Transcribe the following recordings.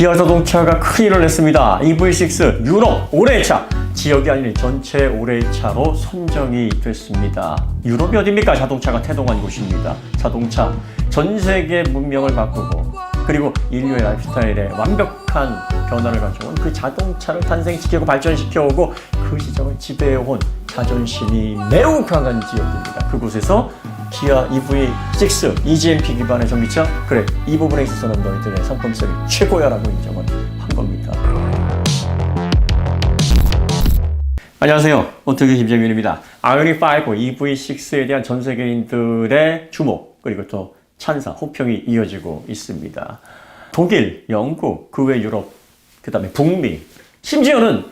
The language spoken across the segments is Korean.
기아 자동차가 큰일을 냈습니다. EV6 유럽 올해의 차, 지역이 아닌 전체 올해의 차로 선정이 됐습니다. 유럽이 어딥니까? 자동차가 태동한 곳입니다. 자동차, 전 세계 문명을 바꾸고 그리고 인류의 라이프스타일에 완벽한 변화를 가져온 그 자동차를 탄생시키고 발전시켜오고 그 시장을 지배해온 자존심이 매우 강한 지역입니다. 그곳에서 기아 EV6 eGMP 기반의 전기차, 그래, 이 부분에 있어서는 너희들의 상품성이 최고야라고 인정을 한 겁니다. 안녕하세요. 오토기 김재민입니다. 아이오닉 5 EV6에 대한 전 세계인들의 주목, 그리고 또 찬사, 호평이 이어지고 있습니다. 독일, 영국, 그 외 유럽, 그 다음에 북미, 심지어는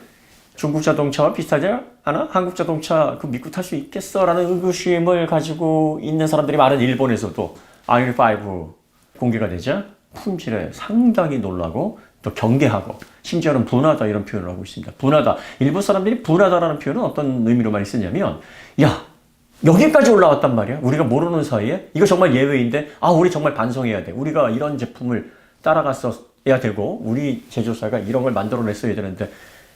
중국 자동차와 비슷하지 않아? 한국 자동차 그 믿고 탈 수 있겠어? 라는 의구심을 가지고 있는 사람들이 많은 일본에서도 아이오닉 5 공개가 되자 품질에 상당히 놀라고 또 경계하고 심지어는 분하다 이런 표현을 하고 있습니다. 분하다. 일본 사람들이 분하다라는 표현은 어떤 의미로 많이 쓰냐면, 야, 여기까지 올라왔단 말이야. 우리가 모르는 사이에 이거 정말 예외인데, 우리 정말 반성해야 돼. 우리가 이런 제품을 따라갔어야 되고 우리 제조사가 이런 걸 만들어냈어야 되는데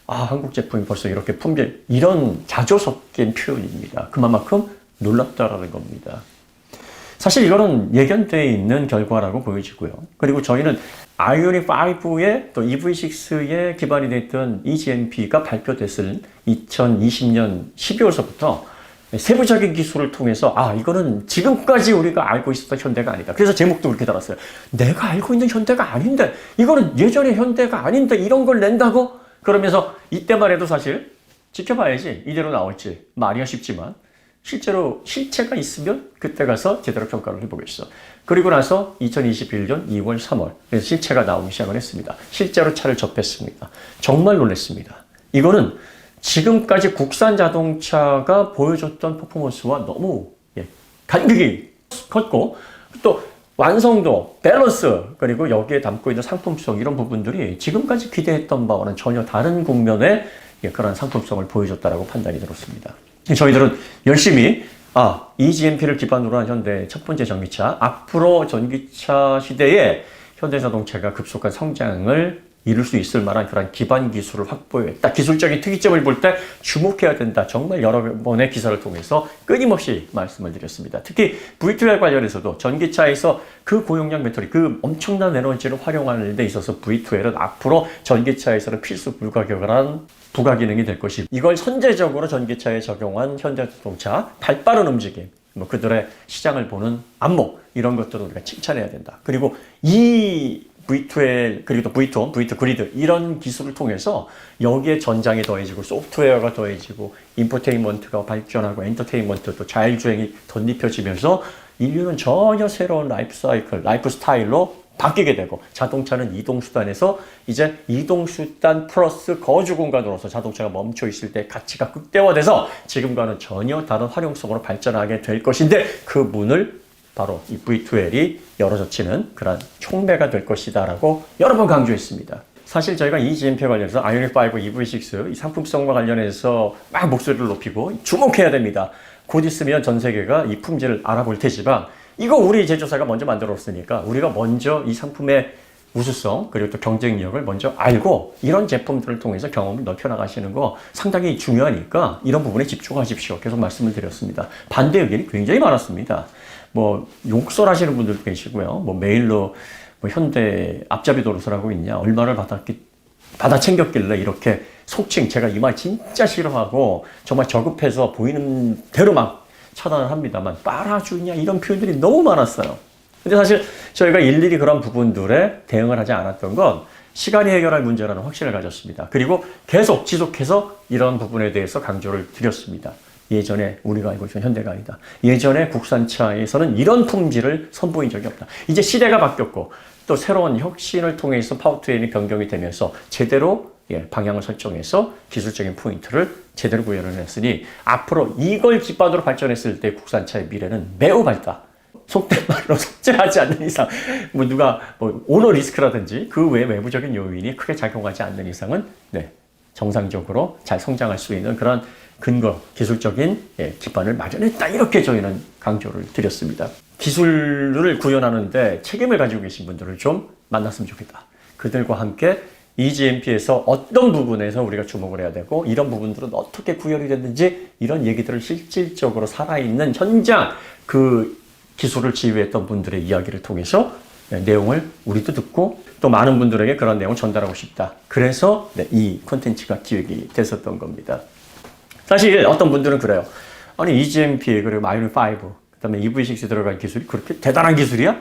한국 제품이 벌써 이렇게 품질, 이런 자조 섞인 표현입니다. 그만큼 놀랍다라는 겁니다. 사실 이거는 예견되어 있는 결과라고 보여지고요. 그리고 저희는 아이오닉 5의 또 EV6에 기반이 됐던 eGMP가 발표됐을 2020년 12월서부터 세부적인 기술을 통해서 이거는 지금까지 우리가 알고 있었던 현대가 아니다. 그래서 제목도 그렇게 달았어요. 내가 알고 있는 현대가 아닌데, 이거는 예전의 현대가 아닌데 이런 걸 낸다고? 그러면서 이때만 해도 사실 지켜봐야지 이대로 나올지 말이야 쉽지만 실제로 실체가 있으면 그때 가서 제대로 평가를 해보겠어. 그리고 나서 2021년 2월 3월 그래서 실체가 나오기 시작을 했습니다. 실제로 차를 접했습니다. 정말 놀랐습니다. 이거는 지금까지 국산 자동차가 보여줬던 퍼포먼스와 너무 간극이 컸고 또 완성도, 밸런스, 그리고 여기에 담고 있는 상품성, 이런 부분들이 지금까지 기대했던 바와는 전혀 다른 국면의 그런 상품성을 보여줬다라고 판단이 들었습니다. 저희들은 열심히 eGMP를 기반으로 한 현대 첫 번째 전기차, 앞으로 전기차 시대에 현대자동차가 급속한 성장을 이룰 수 있을 만한 그런 기반 기술을 확보했다. 기술적인 특이점을 볼 때 주목해야 된다. 정말 여러 번의 기사를 통해서 끊임없이 말씀을 드렸습니다. 특히 V2L 관련해서도 전기차에서 그 고용량 배터리, 그 엄청난 에너지를 활용하는 데 있어서 V2L은 앞으로 전기차에서는 필수 불가결한 부가 기능이 될 것이고, 이걸 선제적으로 전기차에 적용한 현대자동차 발빠른 움직임, 그들의 시장을 보는 안목, 이런 것들을 우리가 칭찬해야 된다. 그리고 이 V2L, 그리고 또 V2, V2 그리드, 이런 기술을 통해서 여기에 전장이 더해지고 소프트웨어가 더해지고 인포테인먼트가 발전하고 엔터테인먼트도 자율주행이 덧입혀지면서 인류는 전혀 새로운 라이프 사이클, 라이프 스타일로 바뀌게 되고, 자동차는 이동수단에서 이제 이동수단 플러스 거주 공간으로서 자동차가 멈춰 있을 때 가치가 극대화돼서 지금과는 전혀 다른 활용성으로 발전하게 될 것인데, 그 문을 바로 이 V2L이 열어젖히는 그런 촉매가 될 것이다 라고 여러 번 강조했습니다. 사실 저희가 eGMP에 관련해서 아이오닉 5, EV6 이 상품성과 관련해서 막 목소리를 높이고 주목해야 됩니다. 곧 있으면 전 세계가 이 품질을 알아볼 테지만, 이거 우리 제조사가 먼저 만들었으니까 우리가 먼저 이 상품의 우수성, 그리고 또 경쟁력을 먼저 알고 이런 제품들을 통해서 경험을 넓혀나가시는 거 상당히 중요하니까 이런 부분에 집중하십시오. 계속 말씀을 드렸습니다. 반대 의견이 굉장히 많았습니다. 욕설하시는 분들도 계시고요. 메일로 현대 앞잡이 노릇을 하고 있냐, 얼마를 받아 챙겼길래 이렇게 속칭, 제가 이 말 진짜 싫어하고 정말 저급해서 보이는 대로 막 차단을 합니다만, 빨아주냐, 이런 표현들이 너무 많았어요. 근데 사실 저희가 일일이 그런 부분들에 대응을 하지 않았던 건 시간이 해결할 문제라는 확신을 가졌습니다. 그리고 계속 지속해서 이런 부분에 대해서 강조를 드렸습니다. 예전에 우리가 알고 있던 현대가 아니다. 예전에 국산차에서는 이런 품질을 선보인 적이 없다. 이제 시대가 바뀌었고 또 새로운 혁신을 통해서 파워트레인이 변경이 되면서 제대로 방향을 설정해서 기술적인 포인트를 제대로 구현을 했으니, 앞으로 이걸 기반으로 발전했을 때 국산차의 미래는 매우 밝다. 속된 말로 속죄하지 않는 이상, 누가 오너 리스크라든지 그 외의 외부적인 요인이 크게 작용하지 않는 이상은 정상적으로 잘 성장할 수 있는 그런 근거, 기술적인 기반을 마련했다. 이렇게 저희는 강조를 드렸습니다. 기술을 구현하는데 책임을 가지고 계신 분들을 좀 만났으면 좋겠다. 그들과 함께 EGMP에서 어떤 부분에서 우리가 주목을 해야 되고 이런 부분들은 어떻게 구현이 됐는지 이런 얘기들을 실질적으로 살아있는 현장 그 기술을 지휘했던 분들의 이야기를 통해서 내용을 우리도 듣고 또 많은 분들에게 그런 내용을 전달하고 싶다. 그래서 이 콘텐츠가 기획이 됐었던 겁니다. 사실 어떤 분들은 그래요. 아니 EGMP 그리고 아이오닉 5 그다음에 EV6 들어간 기술이 그렇게 대단한 기술이야?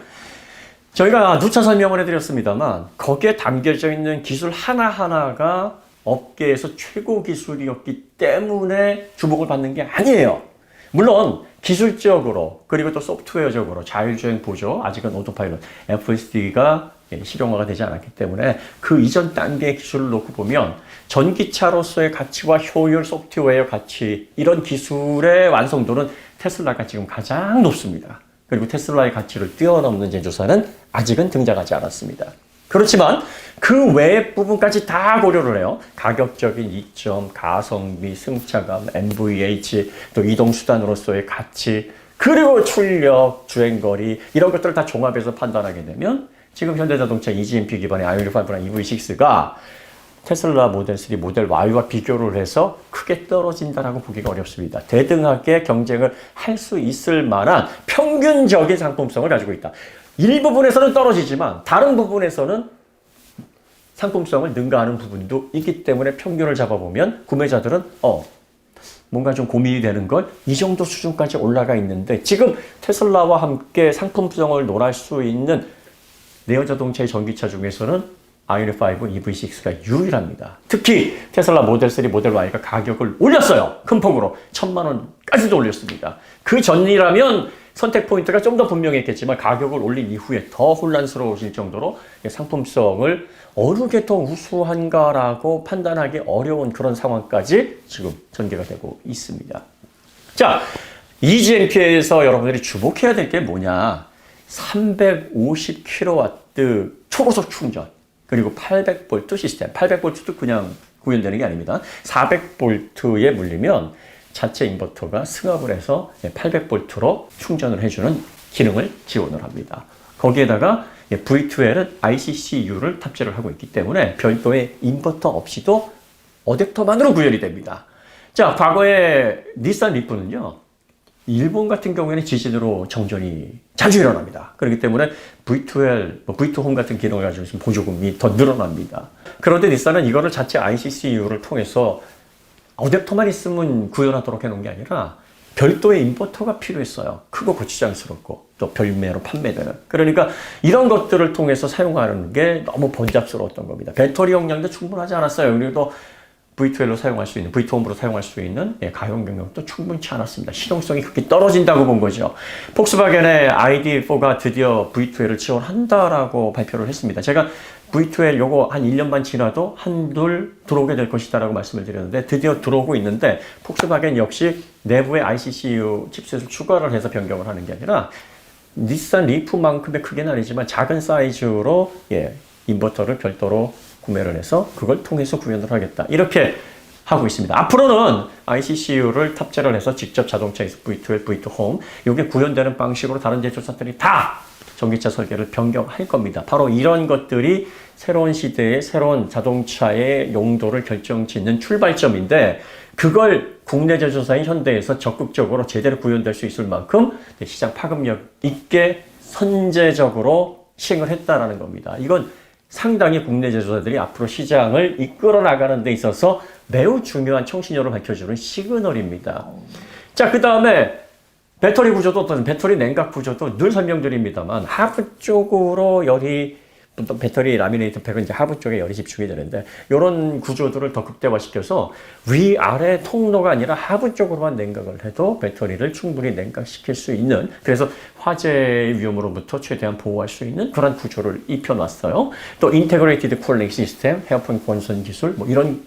저희가 누차 설명을 해드렸습니다만 거기에 담겨져 있는 기술 하나하나가 업계에서 최고 기술이었기 때문에 주목을 받는 게 아니에요. 물론 기술적으로 그리고 또 소프트웨어적으로 자율주행 보조, 아직은 오토파일럿, FSD가 실용화가 되지 않았기 때문에 그 이전 단계의 기술을 놓고 보면 전기차로서의 가치와 효율, 소프트웨어 가치 이런 기술의 완성도는 테슬라가 지금 가장 높습니다. 그리고 테슬라의 가치를 뛰어넘는 제조사는 아직은 등장하지 않았습니다. 그렇지만 그 외의 부분까지 다 고려를 해요. 가격적인 이점, 가성비, 승차감, NVH, 또 이동수단으로서의 가치, 그리고 출력, 주행거리 이런 것들을 다 종합해서 판단하게 되면 지금 현대자동차 EGMP 기반의 아이오닉 5나 EV6가 테슬라 모델 3, 모델 Y와 비교를 해서 크게 떨어진다라고 보기가 어렵습니다. 대등하게 경쟁을 할 수 있을 만한 평균적인 상품성을 가지고 있다. 일부분에서는 떨어지지만 다른 부분에서는 상품성을 능가하는 부분도 있기 때문에 평균을 잡아보면 구매자들은 뭔가 좀 고민이 되는 걸 이 정도 수준까지 올라가 있는데 지금 테슬라와 함께 상품성을 논할 수 있는 내연자동차의 전기차 중에서는 아이오닉 5 EV6가 유일합니다. 특히 테슬라 모델 3, 모델 Y가 가격을 올렸어요. 큰 폭으로 1,000만 원까지도 올렸습니다. 그 전이라면 선택 포인트가 좀 더 분명했겠지만 가격을 올린 이후에 더 혼란스러우실 정도로 상품성을 어느 게 더 우수한가라고 판단하기 어려운 그런 상황까지 지금 전개가 되고 있습니다. 자, EGMP에서 여러분들이 주목해야 될 게 뭐냐? 350kW 초고속 충전 그리고 800V 시스템. 800V도 그냥 구현되는 게 아닙니다. 400V에 물리면 자체 인버터가 승합을 해서 800V로 충전을 해주는 기능을 지원을 합니다. 거기에다가 V2L은 ICCU를 탑재를 하고 있기 때문에 별도의 인버터 없이도 어댑터만으로 구현이 됩니다. 자, 과거에 닛산 리프는요. 일본 같은 경우에는 지진으로 정전이 자주 일어납니다. 그렇기 때문에 V2L, V2홈 같은 기능을 가지고 있으면 보조금이 더 늘어납니다. 그런데 닛산은 이거를 자체 ICCU를 통해서 어댑터만 있으면 구현하도록 해놓은 게 아니라 별도의 인버터가 필요했어요. 크고 거추장스럽고 또 별매로 판매되는. 그러니까 이런 것들을 통해서 사용하는 게 너무 번잡스러웠던 겁니다. 배터리 용량도 충분하지 않았어요. 그리고 또 V2L로 사용할 수 있는, V2홈으로 사용할 수 있는 가용 경력도 충분치 않았습니다. 실용성이 그렇게 떨어진다고 본 거죠. 폭스바겐의 ID4가 드디어 V2L을 지원한다라고 발표를 했습니다. 제가 V2L 요거 한 1년 반 지나도 한둘 들어오게 될 것이다라고 말씀을 드렸는데 드디어 들어오고 있는데 폭스바겐 역시 내부에 ICCU 칩셋을 추가를 해서 변경을 하는 게 아니라 닛산 리프만큼의 크기는 아니지만 작은 사이즈로 인버터를 별도로 구매를 해서 그걸 통해서 구현을 하겠다. 이렇게 하고 있습니다. 앞으로는 ICCU를 탑재를 해서 직접 자동차에서 V2L, V2홈 이게 구현되는 방식으로 다른 제조사들이 다 전기차 설계를 변경할 겁니다. 바로 이런 것들이 새로운 시대의 새로운 자동차의 용도를 결정짓는 출발점인데 그걸 국내 제조사인 현대에서 적극적으로 제대로 구현될 수 있을 만큼 시장 파급력 있게 선제적으로 시행을 했다라는 겁니다. 이건 상당히 국내 제조사들이 앞으로 시장을 이끌어 나가는 데 있어서 매우 중요한 청신호를 밝혀주는 시그널입니다. 자, 그 다음에 배터리 구조도 어떤 배터리 냉각 구조도 늘 설명드립니다만 하부 쪽으로 열이 또 배터리 라미네이트 팩은 이제 하부 쪽에 열이 집중이 되는데 이런 구조들을 더 극대화시켜서 위아래 통로가 아니라 하부 쪽으로만 냉각을 해도 배터리를 충분히 냉각시킬 수 있는 그래서 화재 위험으로부터 최대한 보호할 수 있는 그런 구조를 입혀놨어요. 또 인테그레이티드 쿨링 시스템, 헤어폰 건선 기술 뭐 이런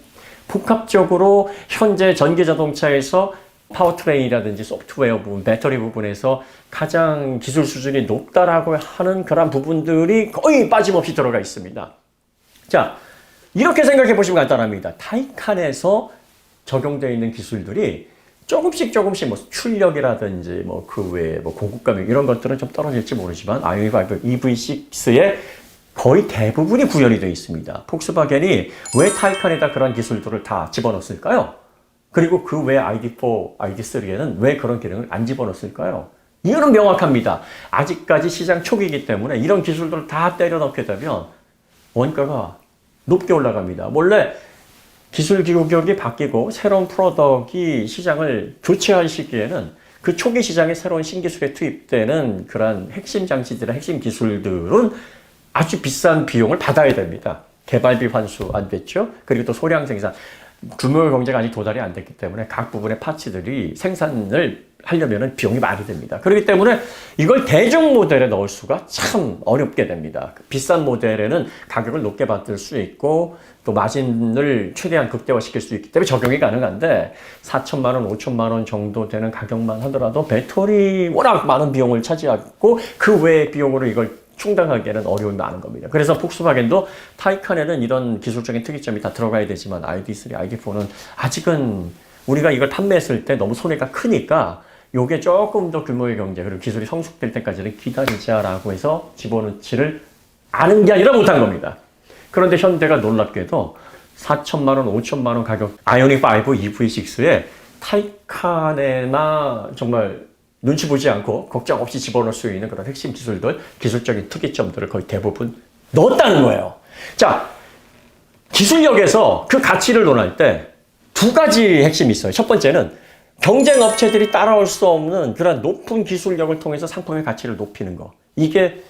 복합적으로 현재 전기 자동차에서 파워트레인이라든지 소프트웨어 부분, 배터리 부분에서 가장 기술 수준이 높다라고 하는 그런 부분들이 거의 빠짐없이 들어가 있습니다. 자, 이렇게 생각해 보시면 간단합니다. 타이칸에서 적용되어 있는 기술들이 조금씩 뭐 출력이라든지 뭐 그 외에 뭐 고급감 이런 것들은 좀 떨어질지 모르지만 아이오닉 5 EV6의 거의 대부분이 구현이 되어 있습니다. 폭스바겐이 왜 타이칸에다 그런 기술들을 다 집어넣었을까요? 그리고 그 외 ID4, ID3에는 왜 그런 기능을 안 집어넣었을까요? 이유는 명확합니다. 아직까지 시장 초기이기 때문에 이런 기술들을 다 때려 넣게 되면 원가가 높게 올라갑니다. 원래 기술 규격이 바뀌고 새로운 프로덕트이 시장을 교체하시기에는 그 초기 시장에 새로운 신기술에 투입되는 그런 핵심 장치들의 핵심 기술들은 아주 비싼 비용을 받아야 됩니다. 개발비 환수 안 됐죠? 그리고 또 소량 생산. 규모 경제가 아직 도달이 안 됐기 때문에 각 부분의 파츠들이 생산을 하려면 비용이 많이 듭니다. 그렇기 때문에 이걸 대중 모델에 넣을 수가 참 어렵게 됩니다. 비싼 모델에는 가격을 높게 받을 수 있고 또 마진을 최대한 극대화시킬 수 있기 때문에 적용이 가능한데 4천만 원, 5천만 원 정도 되는 가격만 하더라도 배터리 워낙 많은 비용을 차지하고 그 외의 비용으로 이걸 충당하기에는 어려움이 많은 겁니다. 그래서 폭스바겐도 타이칸에는 이런 기술적인 특이점이 다 들어가야 되지만 ID3, ID4는 아직은 우리가 이걸 판매했을 때 너무 손해가 크니까 요게 조금 더 규모의 경제 그리고 기술이 성숙될 때까지는 기다리자라고 해서 집어넣지를 않은 게 아니라 못한 겁니다. 그런데 현대가 놀랍게도 4천만 원, 5천만 원 가격 아이오닉 5 EV6에 타이칸에나 정말 눈치 보지 않고 걱정 없이 집어넣을 수 있는 그런 핵심 기술들, 기술적인 특이점들을 거의 대부분 넣었다는 거예요. 자, 기술력에서 그 가치를 논할 때 두 가지 핵심이 있어요. 첫 번째는 경쟁 업체들이 따라올 수 없는 그런 높은 기술력을 통해서 상품의 가치를 높이는 거. 이게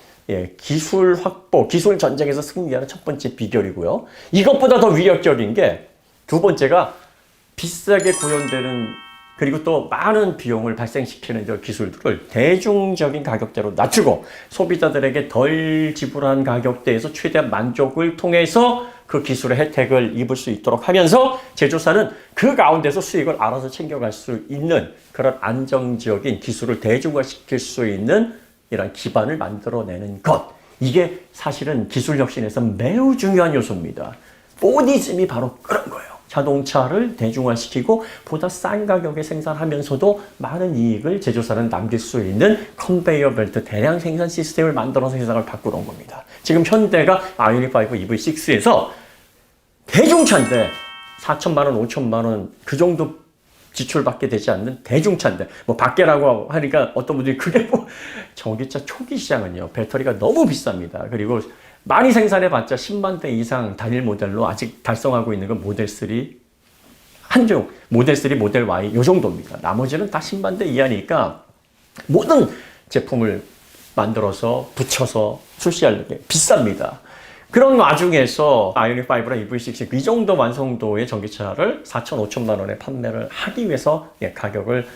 기술 확보, 기술 전쟁에서 승리하는 첫 번째 비결이고요. 이것보다 더 위협적인 게 두 번째가 비싸게 구현되는 그리고 또 많은 비용을 발생시키는 기술들을 대중적인 가격대로 낮추고 소비자들에게 덜 지불한 가격대에서 최대한 만족을 통해서 그 기술의 혜택을 입을 수 있도록 하면서 제조사는 그 가운데서 수익을 알아서 챙겨갈 수 있는 그런 안정적인 기술을 대중화시킬 수 있는 이런 기반을 만들어내는 것. 이게 사실은 기술 혁신에서 매우 중요한 요소입니다. 포디즘이 바로 그런 거예요. 자동차를 대중화시키고 보다 싼 가격에 생산하면서도 많은 이익을 제조사는 남길 수 있는 컨베이어 벨트 대량 생산 시스템을 만들어서 세상을 바꾸러 온 겁니다. 지금 현대가 아이오닉 5 EV6에서 대중차인데 4천만 원, 5천만 원 그 정도 지출받게 되지 않는 대중차인데 뭐 밖에라고 하니까 어떤 분들이 그게 뭐 전기차 초기 시장은요 배터리가 너무 비쌉니다. 그리고 많이 생산해봤자 10만 대 이상 단일 모델로 아직 달성하고 있는 건 모델 3 한종, 모델 3, 모델 Y 요 정도입니다. 나머지는 다 10만 대 이하니까 모든 제품을 만들어서 붙여서 출시하려면 비쌉니다. 그런 와중에서 아이오닉 5랑 EV6 이 정도 완성도의 전기차를 4천, 5천만 원에 판매를 하기 위해서 가격을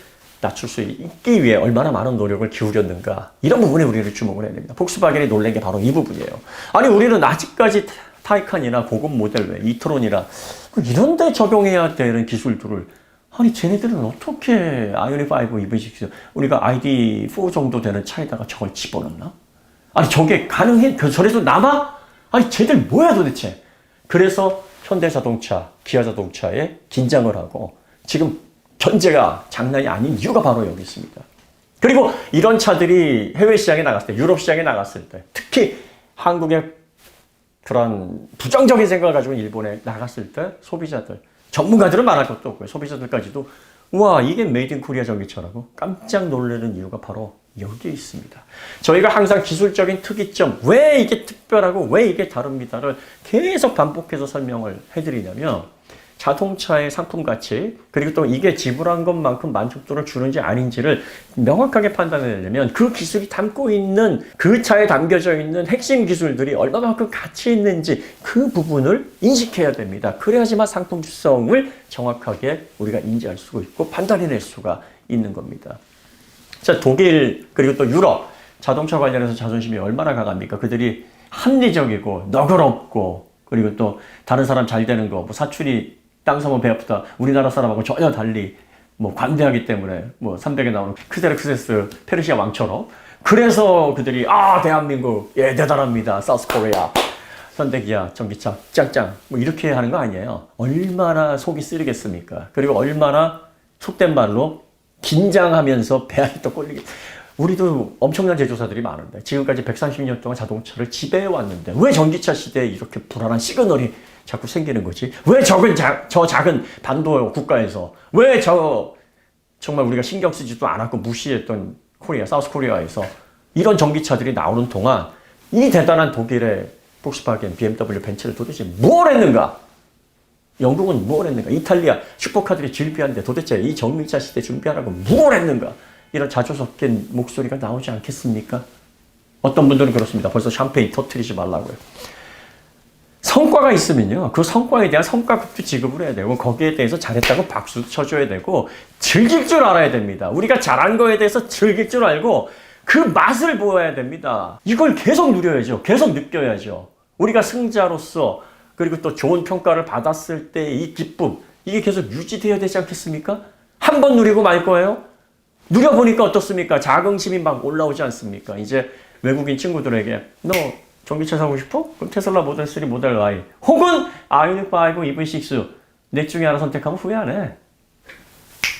낮출 수 있기 위해 얼마나 많은 노력을 기울였는가 이런 부분에 우리를 주목을 해야 됩니다. 폭스바겐이 놀란 게 바로 이 부분이에요. 아니 우리는 아직까지 타이칸이나 고급 모델 외 이트론이나 이런 데 적용해야 되는 기술들을 아니 쟤네들은 어떻게 아이오닉 5 EV6 우리가 ID4 정도 되는 차에다가 저걸 집어넣나? 아니 저게 가능해? 저래도 남아? 아니 쟤들 뭐야 도대체? 그래서 현대자동차, 기아자동차에 긴장을 하고 지금 견제가 장난이 아닌 이유가 바로 여기 있습니다. 그리고 이런 차들이 해외 시장에 나갔을 때, 유럽 시장에 나갔을 때, 특히 한국의 그런 부정적인 생각을 가지고 일본에 나갔을 때 소비자들, 전문가들은 말할 것도 없고요. 소비자들까지도 우와 이게 메이드 인 코리아 전기차라고 깜짝 놀라는 이유가 바로 여기에 있습니다. 저희가 항상 기술적인 특이점, 왜 이게 특별하고 왜 이게 다릅니다를 계속 반복해서 설명을 해드리냐면 자동차의 상품 가치 그리고 또 이게 지불한 것만큼 만족도를 주는지 아닌지를 명확하게 판단하려면 그 기술이 담고 있는 그 차에 담겨져 있는 핵심 기술들이 얼마만큼 가치 있는지 그 부분을 인식해야 됩니다. 그래야지만 상품성을 정확하게 우리가 인지할 수가 있고 판단해낼 수가 있는 겁니다. 자, 독일 그리고 또 유럽 자동차 관련해서 자존심이 얼마나 강합니까? 그들이 합리적이고 너그럽고 그리고 또 다른 사람 잘 되는 거 뭐 사출이 땅 사면 배 아프다. 우리나라 사람하고 전혀 달리 뭐 관대하기 때문에 뭐 300에 나오는 크세르크세스 페르시아 왕처럼 그래서 그들이 대한민국 대단합니다. 사우스 코리아 현대기아 전기차 짱짱 뭐 이렇게 하는 거 아니에요. 얼마나 속이 쓰리겠습니까? 그리고 얼마나 속된 말로 긴장하면서 배알이 또 꼴리게 우리도 엄청난 제조사들이 많은데 지금까지 130년 동안 자동차를 지배해 왔는데 왜 전기차 시대에 이렇게 불안한 시그널이 자꾸 생기는 거지? 왜 저 작은 반도 국가에서 왜 정말 우리가 신경 쓰지도 않았고 무시했던 사우스 코리아에서 이런 전기차들이 나오는 동안 이 대단한 독일의 폭스바겐, BMW, 벤츠를 도대체 뭘 했는가? 영국은 뭘 했는가? 이탈리아 슈퍼카들이 질비한데 도대체 이 전기차 시대 준비하라고 뭘 했는가? 이런 자주 섞인 목소리가 나오지 않겠습니까? 어떤 분들은 그렇습니다. 벌써 샴페인 터트리지 말라고요. 성과가 있으면요. 그 성과에 대한 성과급도 지급을 해야 되고 거기에 대해서 잘했다고 박수도 쳐줘야 되고 즐길 줄 알아야 됩니다. 우리가 잘한 거에 대해서 즐길 줄 알고 그 맛을 보여야 됩니다. 이걸 계속 누려야죠. 계속 느껴야죠. 우리가 승자로서 그리고 또 좋은 평가를 받았을 때 이 기쁨 이게 계속 유지되어야 되지 않겠습니까? 한 번 누리고 말 거예요? 누려보니까 어떻습니까? 자긍심이 막 올라오지 않습니까? 이제 외국인 친구들에게 너 전기차 사고 싶어? 그럼 테슬라 모델 3, 모델 Y 혹은 아이오닉 5, EV6 넷 중에 하나 선택하면 후회 안 해.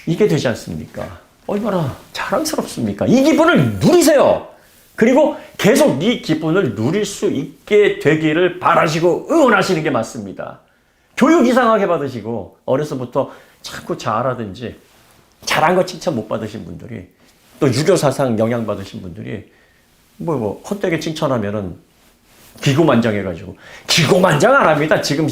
이게 되지 않습니까? 얼마나 자랑스럽습니까? 이 기분을 누리세요. 그리고 계속 이 기분을 누릴 수 있게 되기를 바라시고 응원하시는 게 맞습니다. 교육 이상하게 받으시고 어려서부터 자꾸 잘하든지 잘한 거 칭찬 못 받으신 분들이 또 유교 사상 영향 받으신 분들이 헛되게 칭찬하면은 기고만장해가지고 기고만장 안 합니다. 지금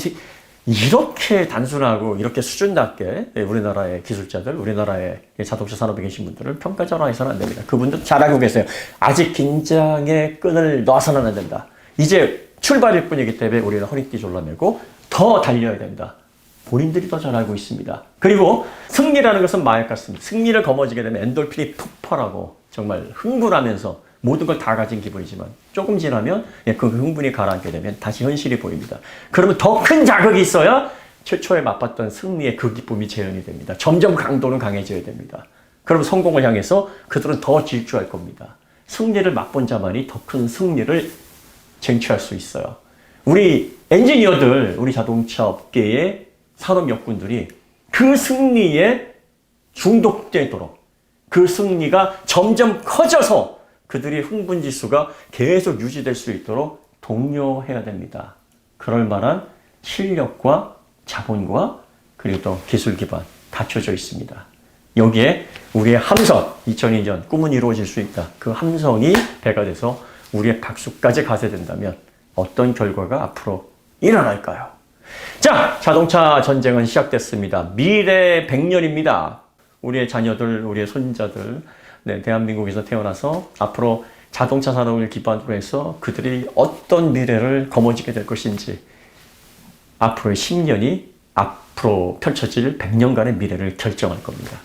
이렇게 단순하고 이렇게 수준 낮게 우리나라의 기술자들, 우리나라의 자동차 산업에 계신 분들을 평가절하해서는 안 됩니다. 그분들 잘하고 계세요. 아직 긴장의 끈을 놔서는 안 된다. 이제 출발일 뿐이기 때문에 우리는 허리띠 졸라매고 더 달려야 된다. 본인들이 더 잘 알고 있습니다. 그리고 승리라는 것은 마약 같습니다. 승리를 거머쥐게 되면 엔돌핀이 폭발하고 정말 흥분하면서 모든 걸 다 가진 기분이지만 조금 지나면 그 흥분이 가라앉게 되면 다시 현실이 보입니다. 그러면 더 큰 자극이 있어야 최초에 맛봤던 승리의 그 기쁨이 재현이 됩니다. 점점 강도는 강해져야 됩니다. 그럼 성공을 향해서 그들은 더 질주할 겁니다. 승리를 맛본 자만이 더 큰 승리를 쟁취할 수 있어요. 우리 엔지니어들, 우리 자동차 업계의 산업 역군들이 그 승리에 중독되도록 그 승리가 점점 커져서 그들의 흥분 지수가 계속 유지될 수 있도록 독려해야 됩니다. 그럴 만한 실력과 자본과 그리고 또 기술 기반 갖춰져 있습니다. 여기에 우리의 함성, 2002년 꿈은 이루어질 수 있다. 그 함성이 배가 돼서 우리의 박수까지 가세된다면 어떤 결과가 앞으로 일어날까요? 자, 자동차 전쟁은 시작됐습니다. 미래 100년입니다. 우리의 자녀들, 우리의 손자들, 대한민국에서 태어나서 앞으로 자동차 산업을 기반으로 해서 그들이 어떤 미래를 거머쥐게 될 것인지 앞으로의 10년이 앞으로 펼쳐질 100년간의 미래를 결정할 겁니다.